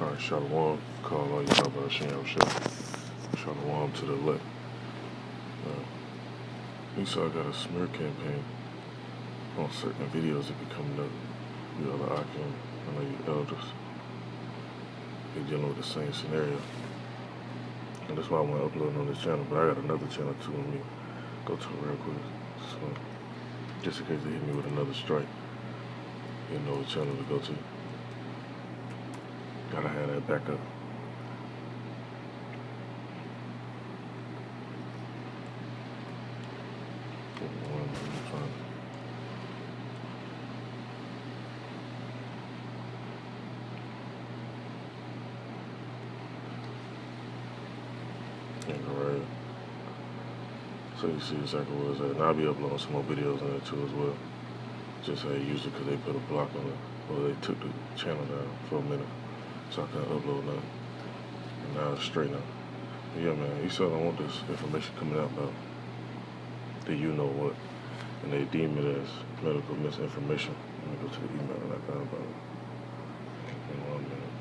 Alright, Shalom. Call all you about Hashem Shah. Shalom to the left. Esau got a smear campaign on certain videos that be coming up. You all are Akim, I know you elders. They dealing with the same scenario. And that's why I want to upload on this channel, but I got another channel too. Let me go to it real quick. So, just in case they hit me with another strike, you know what channel to go to. Gotta have that backup. Right. So you see exactly where it's at. And I'll be uploading some more videos on it too as well. Just how I used it because they put a block on it. Well, they took the channel down for a minute so I couldn't upload nothing. And now it's straight now. But yeah, man, you still don't want this information coming out about the you know what. And they deem it as medical misinformation. Let me go to the email that I got about it. In 1 minute.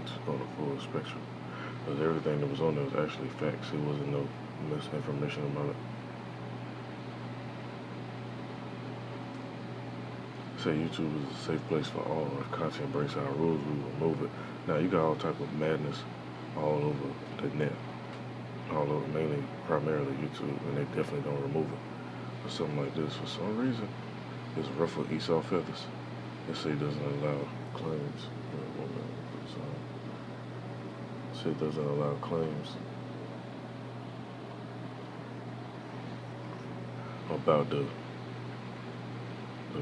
Just go to full spectrum. Because everything that was on there was actually facts. It wasn't no misinformation about it. Say YouTube is a safe place for all. If content breaks our rules, we remove it. Now you got all type of madness all over the net. All over, mainly, primarily YouTube, and they definitely don't remove it. But something like this, for some reason, it's ruffled Esau feathers. It say doesn't allow claims. It doesn't allow claims about the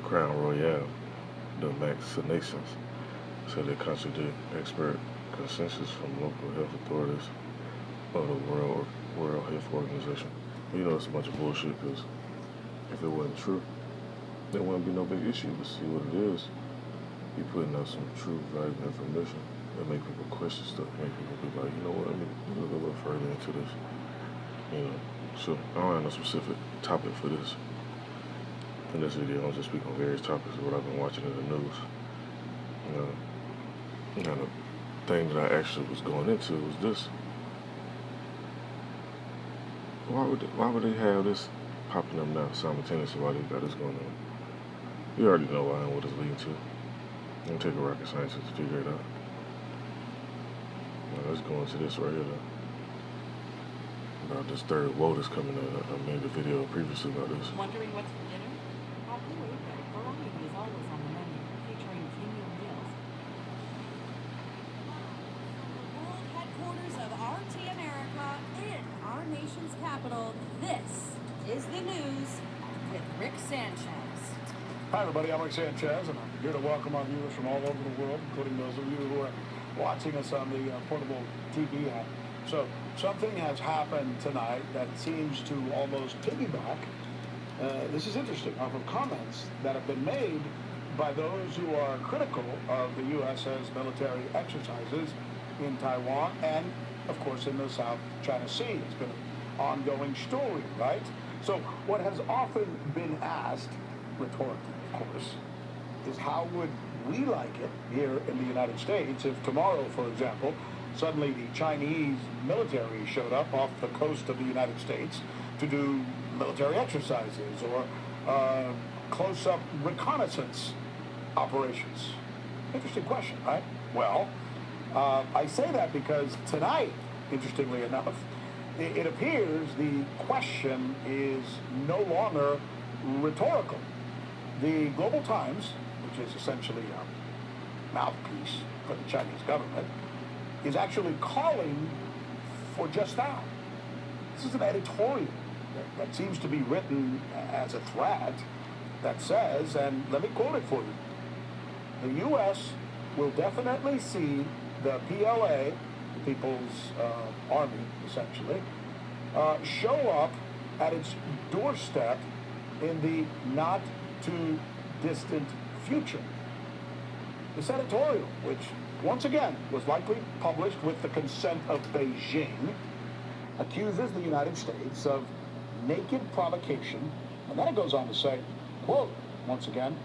Crown Royale, the vaccinations. So they contradict expert consensus from local health authorities of the World Health Organization. You know it's a bunch of bullshit because if it wasn't true, there wouldn't be no big issue. But see what it is, you putting out some true, valuable information. That make people question stuff, make people be like, you know what, let me look a little further into this. You know, so I don't have no specific topic for this. In this video, I'll just speak on various topics of what I've been watching in the news. And the thing that I actually was going into was this. Why would they have this popping up now simultaneously while they got this going on? You already know why and what it's leading to. Don't take a rocket scientist to figure it out. Now let's go into this right here though. About this third woe that's coming in. I made a video previously about this. Wondering what's for dinner? Happy Wayfair. Variety is always on the menu, featuring premium deals. World headquarters of RT America in our nation's capital. This is the news with Rick Sanchez. Hi everybody, I'm Rick Sanchez, and I'm here to welcome our viewers from all over the world, including those of you who are watching us on the portable TV app. So something has happened tonight that seems to almost piggyback. This is interesting, off of comments that have been made by those who are critical of the US's military exercises in Taiwan and, of course, in the South China Sea. It's been an ongoing story, right? So what has often been asked, rhetorically, of course, is how would we like it here in the United States if tomorrow, for example, suddenly the Chinese military showed up off the coast of the United States to do military exercises or close-up reconnaissance operations? Interesting question, right? Well, I say that because tonight, interestingly enough, it appears the question is no longer rhetorical. The Global Times, which is essentially a mouthpiece for the Chinese government, is actually calling for just that. This is an editorial that seems to be written as a threat that says, and let me quote it for you, the U.S. will definitely see the PLA, the People's Army, essentially, show up at its doorstep in the not-too-distant future. This editorial, which once again was likely published with the consent of Beijing, accuses the United States of naked provocation, and then it goes on to say, quote, once again,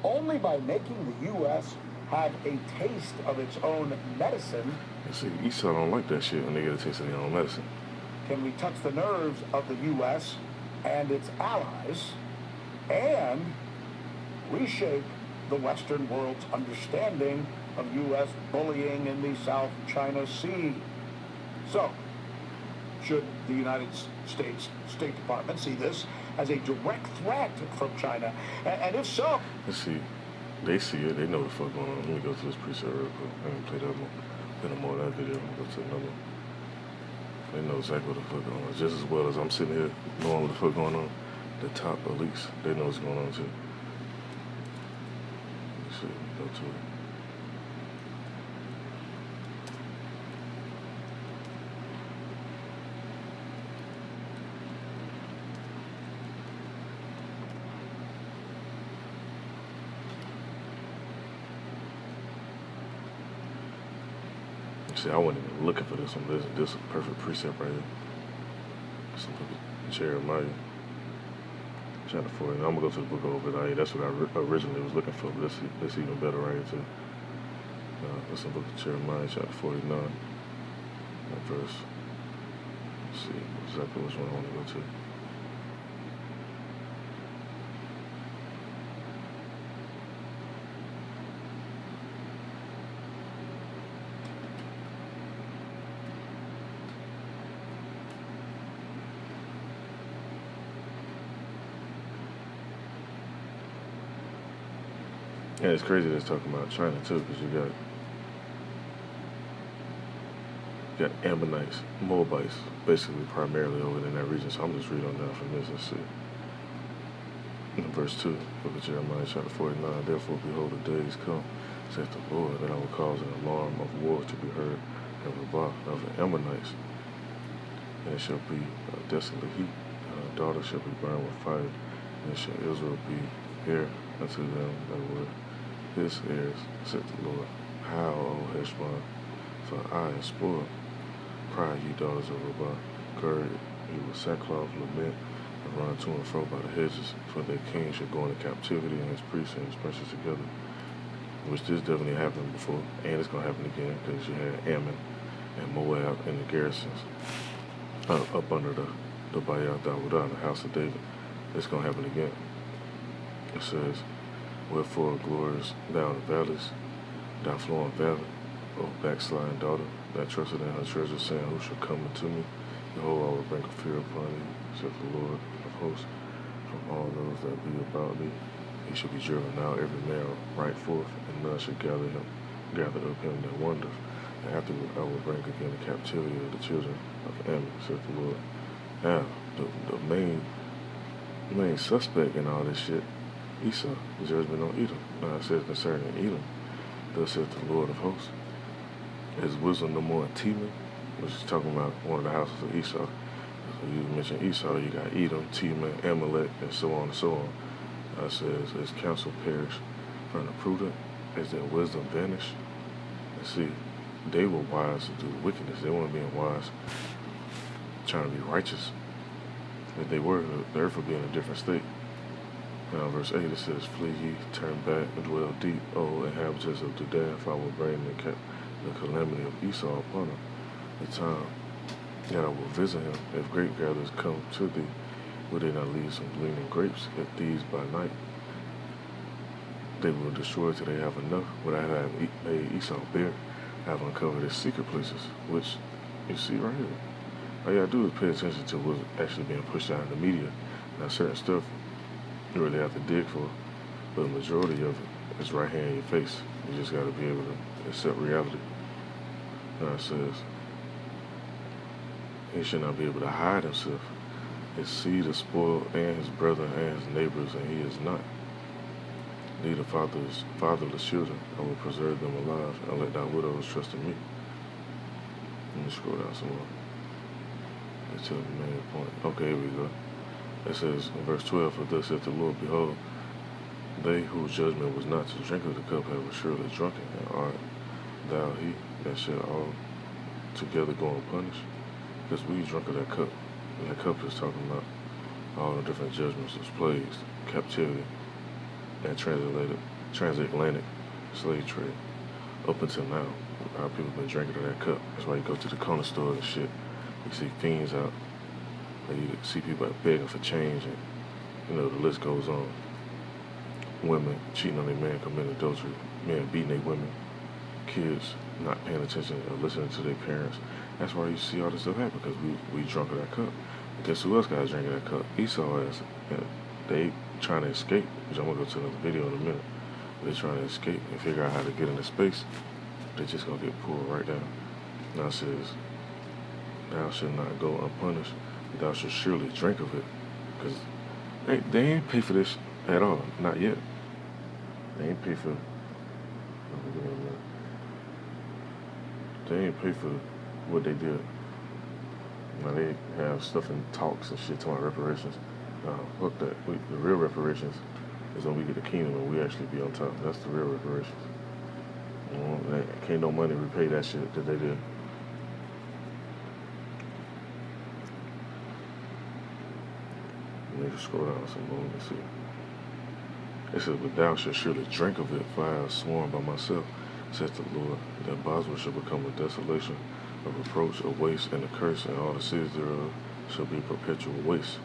only by making the U.S. have a taste of its own medicine. And see, Esau don't like that shit when they get a taste of their own medicine. Can we touch the nerves of the U.S. and its allies and reshape the Western world's understanding of U.S. bullying in the South China Sea? So, should the United States State Department see this as a direct threat from China? And if so... Let's see. They see it. They know what the fuck going on. Let me go to this preset real quick. I'm going to play that more. Play more of that video. I'm going to go to another one. They know exactly what the fuck going on. Just as well as I'm sitting here knowing what the fuck going on, the top elites, they know what's going on too. Let's see. Go to it. See, I wasn't even looking for this one. This is a perfect precept right here. Some Jeremiah, chapter 40. And I'm gonna go to the book of Obadiah. That's what I originally was looking for. But this even better right here too. That's the book of Jeremiah, chapter 49, verse. Let's see exactly which one I want to go to. Yeah, it's crazy that it's talking about China too, because you got Ammonites, Moabites, basically primarily over in that region. So I'm just reading on down from this and see. In verse 2, book of Jeremiah, chapter 49, therefore behold, the days come, saith the Lord, that I will cause an alarm of war to be heard in Rabbah of the Ammonites, and it shall be a desolate heat, and her daughter shall be burned with fire, and shall Israel be heir unto them that were his heirs, said the Lord. How, O Heshbon, for I am spoiled. Cry, ye daughters of Rabbah, gird ye with sackcloth, lament, and run to and fro by the hedges, for their king shall go into captivity, and his priests and his princes together. Which this definitely happened before, and it's going to happen again, because you had Ammon and Moab and the garrisons up under the Bayal Dawodah, the house of David. It's going to happen again. It says, wherefore glorious thou in the valleys, thou flowing valley, O backsliding daughter, that trusted in her treasure, saying, who shall come unto me? Behold, I will bring a fear upon thee, saith the Lord of hosts, from all those that be about thee. He shall be driven out, every man right forth, and none shall gather up him that wanders. And afterward I will bring again the captivity of the children of Ammon, saith the Lord. Now, the main suspect in all this shit, Esau, the judgment on Edom. Now it says concerning Edom, thus saith the Lord of hosts, his wisdom no more in Teman, which is talking about one of the houses of Esau. So you mentioned Esau, you got Edom, Teman, Amalek, and so on and so on. It says, his counsel perished from the prudent, as their wisdom vanished. And see, they were wise to do wickedness. They weren't being wise, trying to be righteous. If they were, the earth would be in a different state. Now, verse 8, it says, flee ye, turn back, and dwell deep, O inhabitants of Judah, for I will bring the calamity of Esau upon him. The time that I will visit him, if grape gatherers come to thee, will they not leave some gleaning grapes at thieves by night? They will destroy till they have enough. What I have made Esau bare, I have uncovered his secret places, which you see right here. All you gotta do is pay attention to what's actually being pushed out in the media. Now, certain stuff you really have to dig for, but the majority of it is right here in your face. You just gotta be able to accept reality. Now it says, he should not be able to hide himself. His seed is spoiled, and his brother and his neighbors, and he is not. Neither fatherless children, I will preserve them alive, and let thy widows trust in me. Let me scroll down some more. Get to the main point. Okay, here we go. It says in verse 12, for thus saith the Lord, behold, they whose judgment was not to drink of the cup have surely drunken, and art thou he that shall all together go unpunished? Because we drunk of that cup. And that cup is talking about all the different judgments of plagues, captivity, and transatlantic slave trade. Up until now, a lot of people been drinking of that cup. That's why you go to the corner store and shit. You see fiends out. And you see people begging for change, and the list goes on. Women cheating on their man, committing adultery, men beating their women, kids not paying attention or listening to their parents. That's why you see all this stuff happen, because we drunk of that cup. And guess who else got drinking that cup? Esau ass. And they trying to escape, which I'm gonna go to another video in a minute. They're trying to escape and figure out how to get into space. They're just gonna get pulled right down. Now it says, thou shalt not go unpunished, thou shalt surely drink of it. Because they ain't pay for this at all, not yet. They ain't pay for, what they did. Now they have stuff in talks and shit talking about reparations. Fuck that. The real reparations is when we get the kingdom and we actually be on top. That's the real reparations. Can't no money repay that shit that they did. Let me just scroll down some more and see. It says, but thou shalt surely drink of it, for I have sworn by myself, saith the Lord, that Bosworth shall become a desolation, a reproach, a waste, and a curse, and all the cities thereof shall be perpetual waste.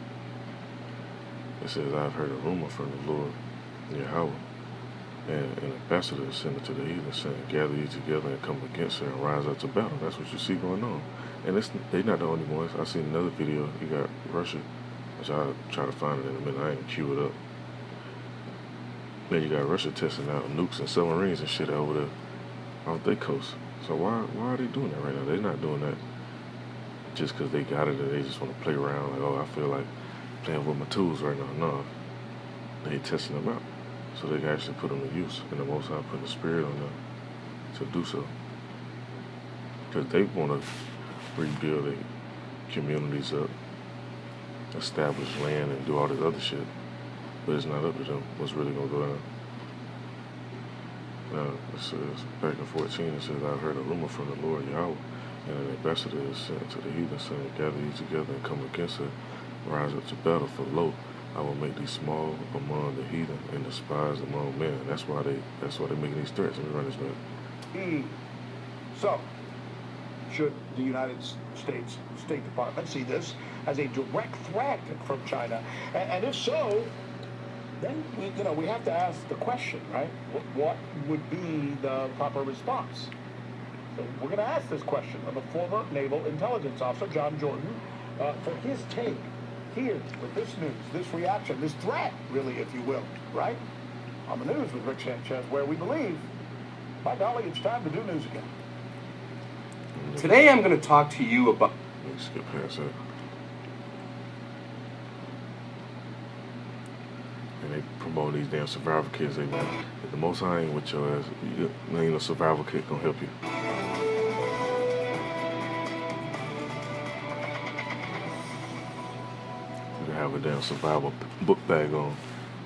It says, I have heard a rumor from the Lord, Yahweh, and an ambassador is sent to the heathen, saying, gather ye together and come against her and rise up to battle. That's what you see going on. And they're not the only ones. I seen another video. You got Russia, which I'll try to find it in a minute. I ain't queue it up. Then you got Russia testing out nukes and submarines and shit over there off their coast. So why are they doing that right now? They're not doing that just because they got it and they just want to play around. Like, oh, I feel like playing with my tools right now. No, they testing them out so they can actually put them to use. And the Most High putting the spirit on them to do so. Because they want to rebuild their communities up, establish land, and do all this other shit. But it's not up to them what's really going to go down. Now, it says, back in 14, it says, I've heard a rumor from the Lord Yahweh, and an ambassador is sent to the heathen, saying, gather ye together and come against her, rise up to battle, for lo, I will make thee small among the heathen and despised among men. And that's why they're making these threats. Let me run this back. So, should the United States State Department see this as a direct threat from China? And if so, then we have to ask the question, right? What would be the proper response? So we're going to ask this question of a former Naval Intelligence Officer, John Jordan, for his take here with this news, this reaction, this threat, really, if you will, right? On the news with Rick Sanchez, where we believe, by golly, it's time to do news again. Today I'm going to talk to you about... Let's skip past that. And they promote these damn survival kits. They want, if the Most High ain't with your ass, survival kit gonna help you. You can have a damn survival book bag on,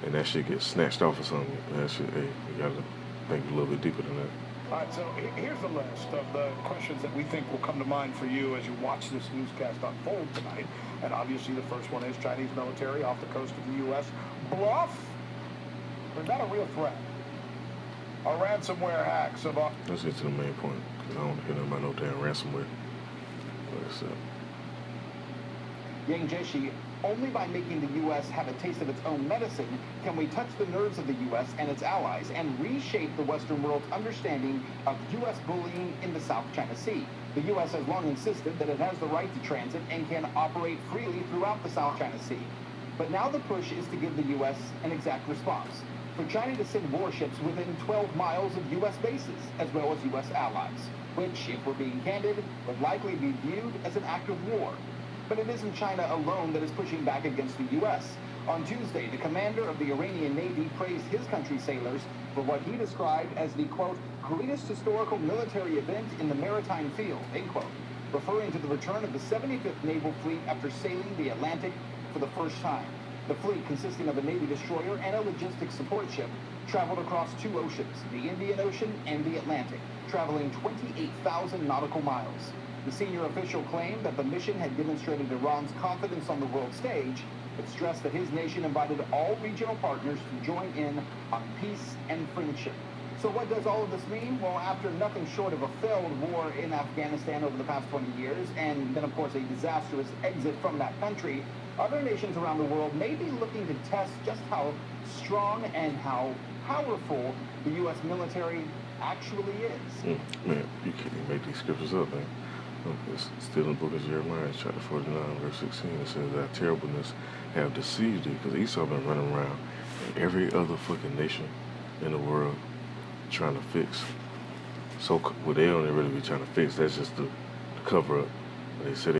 and that shit gets snatched off or something. That shit, hey, you gotta think a little bit deeper than that. All right, so here's a list of the questions that we think will come to mind for you as you watch this newscast unfold tonight. And obviously the first one is Chinese military off the coast of the U.S. Bluff? Or is that a real threat? A ransomware hack. Let's get to the main point, because I don't hear nothing about no damn ransomware. Yang Jieshi, only by making the U.S. have a taste of its own medicine can we touch the nerves of the U.S. and its allies and reshape the Western world's understanding of U.S. bullying in the South China Sea. The U.S. has long insisted that it has the right to transit and can operate freely throughout the South China Sea. But now the push is to give the U.S. an exact response, for China to send warships within 12 miles of U.S. bases, as well as U.S. allies, which, if we're being candid, would likely be viewed as an act of war. But it isn't China alone that is pushing back against the U.S. On Tuesday, the commander of the Iranian Navy praised his country's sailors for what he described as the, quote, greatest historical military event in the maritime field, end quote, referring to the return of the 75th Naval Fleet after sailing the Atlantic for the first time. The fleet, consisting of a Navy destroyer and a logistics support ship, traveled across two oceans, the Indian Ocean and the Atlantic, traveling 28,000 nautical miles. The senior official claimed that the mission had demonstrated Iran's confidence on the world stage, but stressed that his nation invited all regional partners to join in on peace and friendship. So what does all of this mean? Well, after nothing short of a failed war in Afghanistan over the past 20 years, and then, of course, a disastrous exit from that country, other nations around the world may be looking to test just how strong and how powerful the U.S. military actually is. Man, you can't make these scriptures up, man. It's still in the book of Jeremiah, chapter 49, verse 16. It says that terribleness have deceived thee, because Esau been running around in every other fucking nation in the world trying to fix. So, well, they don't really be trying to fix. That's just the cover up. They said